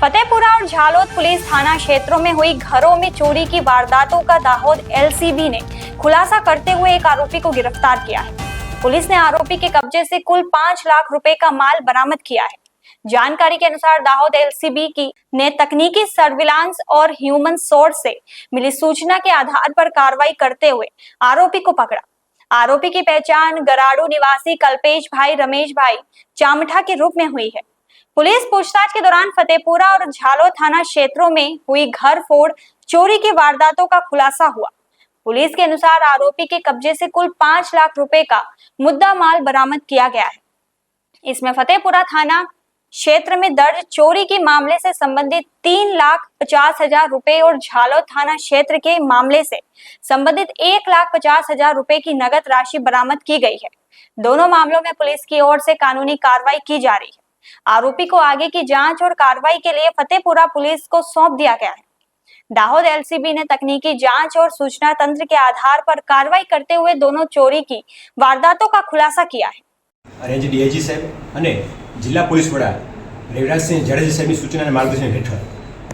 फतेहपुरा और झालोद पुलिस थाना क्षेत्रों में हुई घरों में चोरी की वारदातों का दाहोद एलसीबी ने खुलासा करते हुए एक आरोपी को गिरफ्तार किया है। पुलिस ने आरोपी के कब्जे से कुल 5 लाख रुपए का माल बरामद किया है। जानकारी के अनुसार दाहोद एलसीबी की ने तकनीकी सर्विलांस और ह्यूमन सोर्स से मिली सूचना के आधार पर कार्रवाई करते हुए आरोपी को पकड़ा। आरोपी की पहचान गराड़ू निवासी कल्पेश भाई रमेश भाई चामठा के रूप में हुई है। पुलिस पूछताछ के दौरान फतेहपुरा और झालोद थाना क्षेत्रों में हुई घर फोड़ चोरी की वारदातों का खुलासा हुआ। पुलिस के अनुसार आरोपी के कब्जे से कुल 5 लाख रुपए का मुद्दा माल बरामद किया गया है। इसमें फतेहपुरा थाना क्षेत्र में दर्ज चोरी के मामले से संबंधित 3,50,000 रुपए और झालोद थाना क्षेत्र के मामले से संबंधित 1,50,000 रुपए की नगद राशि बरामद की गई है। दोनों मामलों में पुलिस की ओर से कानूनी कार्रवाई की जा रही है। आरोपी को आगे की जांच और कार्रवाई के लिए फतेहपुरा पुलिस को सौंप दिया गया है। दाहोद एलसीबी ने तकनीकी जांच और सूचना तंत्र के आधार पर कार्रवाई करते हुए दोनों चोरी की वारदातों का खुलासा किया है। रेंज डीआईजी साहेब અને જિલ્લા પોલીસ વડા રેવરાજસિંહ જાડેજા સાહેબની સૂચના અને માર્ગદર્શન હેઠળ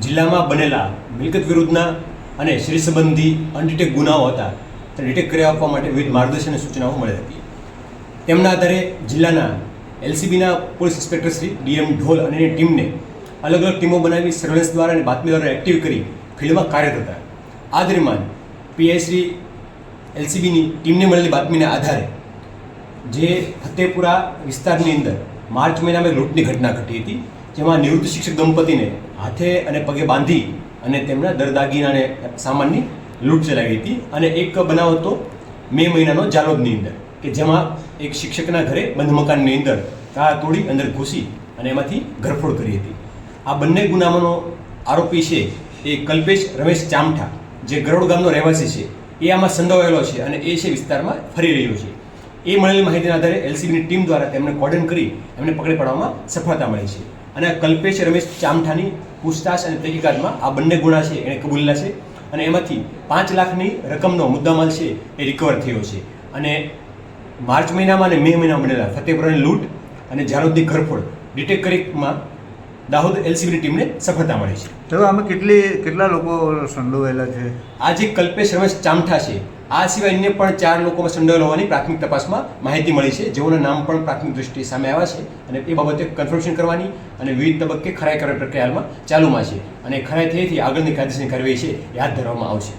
જિલ્લામાં બનેલા મિલકત વિરુદ્ધના અને શેરી સંબંધી અનડિટેક ગુનાઓ હતા તે ડિટેક્ટ કરી આપવા માટે વિવિધ માર્ગદર્શન અને સૂચનાઓ મળી હતી। તેમના આધારે જિલ્લાના એલસીબીના પોલીસ ઇન્સ્પેક્ટર શ્રી ડીએમ ઢોલ અને એની ટીમને અલગ અલગ ટીમો બનાવી સર્વેલન્સ દ્વારા અને બાતમીદારો એક્ટિવ કરી ફિલ્ડમાં કાર્યરત હતા। આ દરમિયાન પીઆઈ શ્રી એલસીબીની ટીમને મળેલી બાતમીના આધારે જે ફતેપુરા વિસ્તારની અંદર માર્ચ મહિનામાં લૂંટની ઘટના ઘટી હતી, જેમાં નિવૃત્ત શિક્ષક દંપતીને હાથે અને પગે બાંધી અને તેમના દરદાગીના અને સામાનની લૂંટ ચલાવી હતી। અને એક બનાવ હતો મે મહિનાનો જાલોદની અંદર કે જેમાં એક શિક્ષકના ઘરે બંધ મકાનની અંદર તાળા તોડી અંદર ઘૂસી અને એમાંથી ઘરફોડ કરી હતી। આ બંને ગુનામાંનો આરોપી છે એ કલ્પેશ રમેશ ચામઠા જે ગરોડ ગામનો રહેવાસી છે, એ આમાં સંડોવાયેલો છે અને એ છે વિસ્તારમાં ફરી રહ્યો છે। એ મળેલી માહિતીના આધારે એલસીબીની ટીમ દ્વારા તેમને કોર્ડન કરી એમને પકડી પાડવામાં સફળતા મળી છે। અને કલ્પેશ રમેશ ચામઠાની પૂછતાછ અને તહકીકાતમાં આ બંને ગુના છે એણે કબૂલેલા છે અને એમાંથી 5 લાખની રકમનો મુદ્દામાલ છે એ રિકવર થયો છે। અને માર્ચ મહિનામાં અને મે મહિનામાં બનેલા ફતેપુરાની લૂંટ અને જાલોદની ઘરફોડ ડિટેક્ટ કરીમાં દાહોદ એલસીબીની ટીમને સફળતા મળી છે। તો આમાં કેટલા લોકો સંડોવાયેલા છે? આ જે કલ્પેશ રમેશ ચામઠા છે, આ સિવાય અન્ય પણ 4 લોકોમાં સંડોવાયેલા હોવાની પ્રાથમિક તપાસમાં માહિતી મળી છે, જેઓના નામ પણ પ્રાથમિક દ્રષ્ટિએ સામે આવ્યા છે અને એ બાબતે કન્ફર્મેશન કરવાની અને વિવિધ તબક્કે ખરાઈ કરવાની પ્રક્રિયામાં ચાલુમાં છે અને ખરાઈ થયેથી આગળની કાયદેસરની કાર્યવાહી છે એ હાથ ધરવામાં આવશે।